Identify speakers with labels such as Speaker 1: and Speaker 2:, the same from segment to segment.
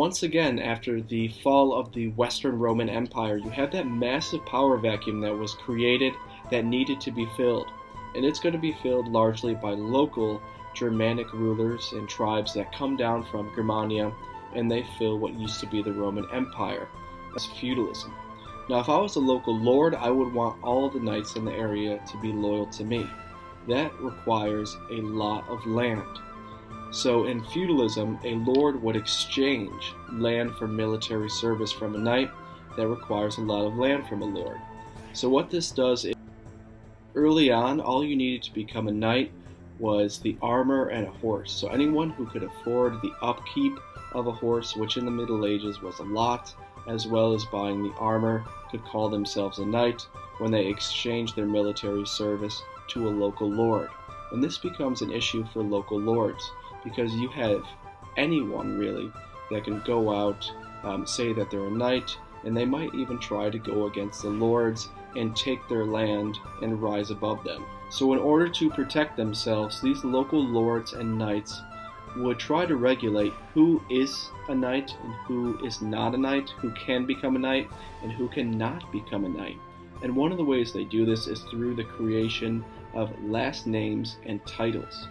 Speaker 1: once again, after the fall of the Western Roman Empire, you have that massive power vacuum that was created that needed to be filled. And it's going to be filled largely by local Germanic rulers and tribes that come down from Germania, and they fill what used to be the Roman Empire. That's feudalism. Now, if I was a local lord, I would want all the knights in the area to be loyal to me. That requires a lot of land. So in feudalism, a lord would exchange land for military service from a knight. That requires a lot of land from a lord. So what this does is, early on, all you needed to become a knight was the armor and a horse. So anyone who could afford the upkeep of a horse, which in the Middle Ages was a lot, as well as buying the armor, could call themselves a knight when they exchanged their military service to a local lord. And this becomes an issue for local lords, because you have anyone really that can go out, say that they're a knight, and they might even try to go against the lords and take their land and rise above them. So in order to protect themselves, these local lords and knights would try to regulate who is a knight and who is not a knight, who can become a knight and who cannot become a knight. And one of the ways they do this is through the creation of last names and titles.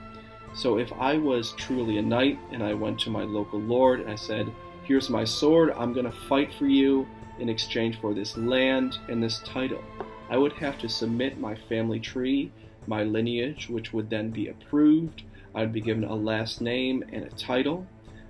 Speaker 1: So if I was truly a knight and I went to my local lord and I said, here's my sword, I'm going to fight for you in exchange for this land and this title, I would have to submit my family tree, my lineage, which would then be approved. I'd be given a last name and a title.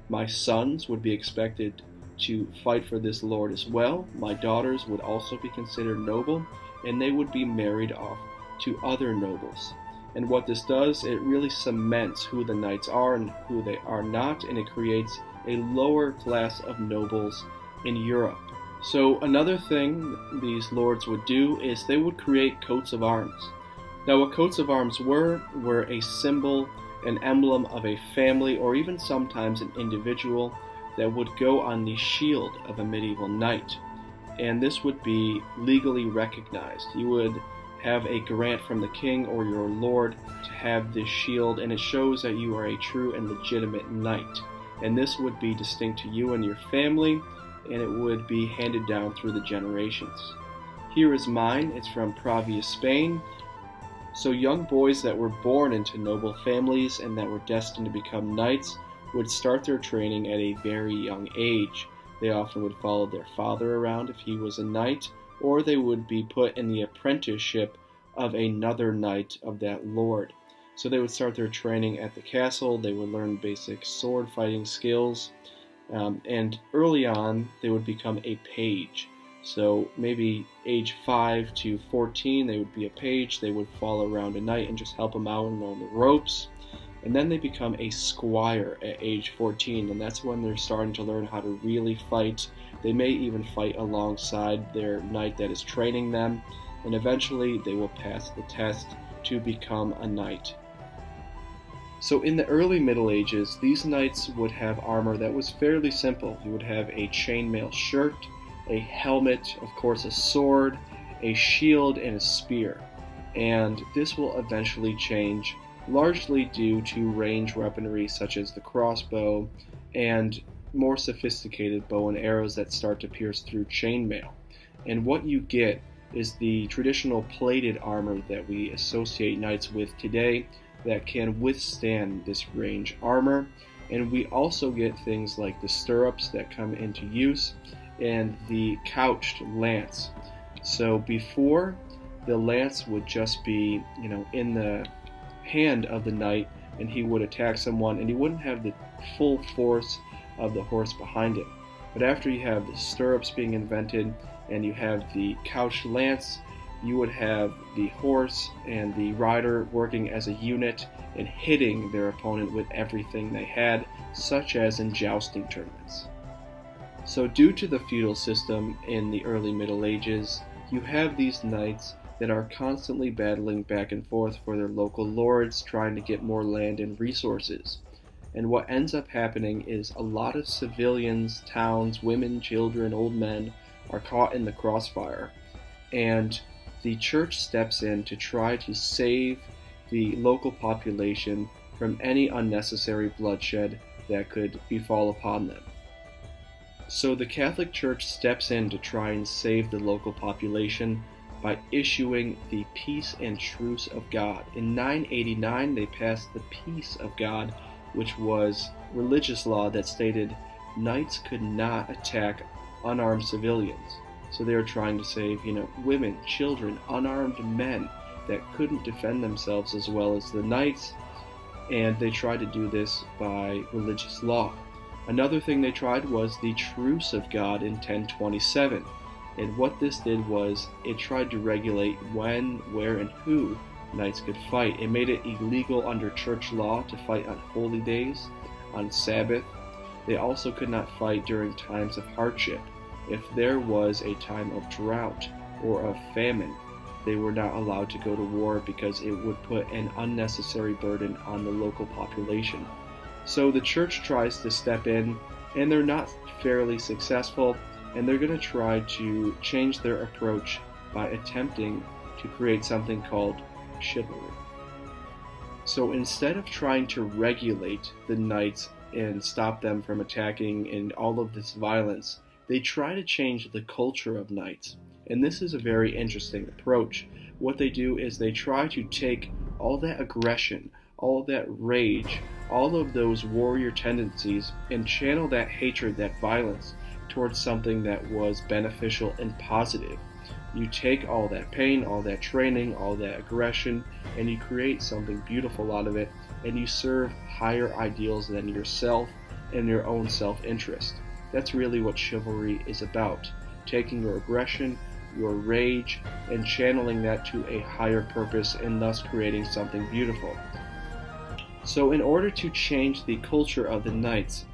Speaker 1: My sons would be expected to fight for this lord as well. My daughters would also be considered noble, and they would be married off to other nobles. And what this does, it really cements who the knights are and who they are not, and it creates a lower class of nobles in Europe. So another thing these lords would do is they would create coats of arms. Now what coats of arms were a symbol, an emblem of a family, or even sometimes an individual that would go on the shield of a medieval knight. And this would be legally recognized. You would have a grant from the king or your lord to have this shield, and it shows that you are a true and legitimate knight. And this would be distinct to you and your family, and it would be handed down through the generations. Here is mine. It's from Pravia, Spain. So young boys that were born into noble families and that were destined to become knights would start their training at a very young age. They often would follow their father around if he was a knight, or they would be put in the apprenticeship of another knight of that lord. So they would start their training at the castle. They would learn basic sword fighting skills, and early on they would become a page. So maybe age 5 to 14 they would be a page. They would follow around a knight and just help him out and learn the ropes. And then they become a squire at age 14, and that's when they're starting to learn how to really fight. They may even fight alongside their knight that is training them, and eventually they will pass the test to become a knight. So in the early Middle Ages, these knights would have armor that was fairly simple. You would have a chainmail shirt, a helmet, of course a sword, a shield, and a spear. And this will eventually change, largely due to range weaponry such as the crossbow and more sophisticated bow and arrows that start to pierce through chainmail. And what you get is the traditional plated armor that we associate knights with today that can withstand this range armor. And we also get things like the stirrups that come into use and the couched lance. So before, the lance would just be, in the hand of the knight, and he would attack someone and he wouldn't have the full force of the horse behind him. But after you have the stirrups being invented and you have the couched lance, you would have the horse and the rider working as a unit and hitting their opponent with everything they had, such as in jousting tournaments. So due to the feudal system in the early Middle Ages, you have these knights that are constantly battling back and forth for their local lords, trying to get more land and resources. And what ends up happening is a lot of civilians, towns, women, children, old men are caught in the crossfire. And the church steps in to try to save the local population from any unnecessary bloodshed that could befall upon them. So the Catholic Church steps in to try and save the local population by issuing the Peace and Truce of God. In 989, they passed the Peace of God, which was religious law that stated knights could not attack unarmed civilians. So they were trying to save, women, children, unarmed men that couldn't defend themselves as well as the knights, and they tried to do this by religious law. Another thing they tried was the Truce of God in 1027, and what this did was it tried to regulate when, where, and who knights could fight. It made it illegal under church law to fight on holy days, on Sabbath. They also could not fight during times of hardship. If there was a time of drought or of famine, they were not allowed to go to war because it would put an unnecessary burden on the local population. So the church tries to step in, and they're not fairly successful, and they're going to try to change their approach by attempting to create something called chivalry. So instead of trying to regulate the knights and stop them from attacking and all of this violence, they try to change the culture of knights. And this is a very interesting approach. What they do is they try to take all that aggression, all that rage, all of those warrior tendencies, and channel that hatred, that violence, towards something that was beneficial and positive. You take all that pain, all that training, all that aggression, and you create something beautiful out of it, and you serve higher ideals than yourself and your own self-interest. That's really what chivalry is about. Taking your aggression, your rage, and channeling that to a higher purpose, and thus creating something beautiful. So in order to change the culture of the knights,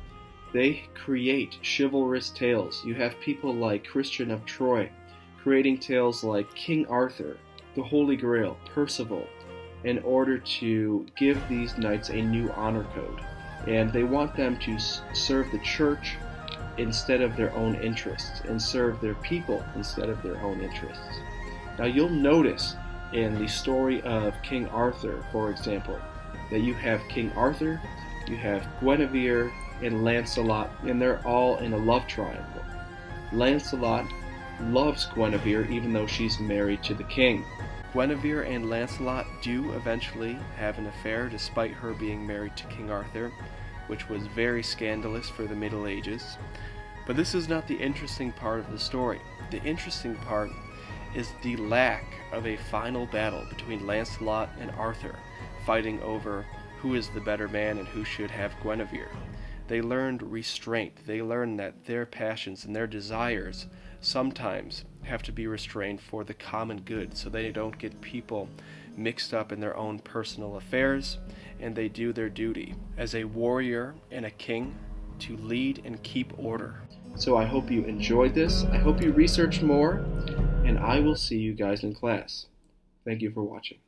Speaker 1: they create chivalrous tales. You have people like Christian of Troy creating tales like King Arthur, the Holy Grail, Percival, in order to give these knights a new honor code. And they want them to serve the church instead of their own interests, and serve their people instead of their own interests. Now you'll notice in the story of King Arthur, for example, that you have King Arthur, you have Guinevere, and Lancelot, and they're all in a love triangle. Lancelot loves Guinevere even though she's married to the king. Guinevere and Lancelot do eventually have an affair despite her being married to King Arthur, which was very scandalous for the Middle Ages. But this is not the interesting part of the story. The interesting part is the lack of a final battle between Lancelot and Arthur, fighting over who is the better man and who should have Guinevere. They learned restraint. They learned that their passions and their desires sometimes have to be restrained for the common good, so they don't get people mixed up in their own personal affairs, and they do their duty as a warrior and a king to lead and keep order. So I hope you enjoyed this. I hope you research more, and I will see you guys in class. Thank you for watching.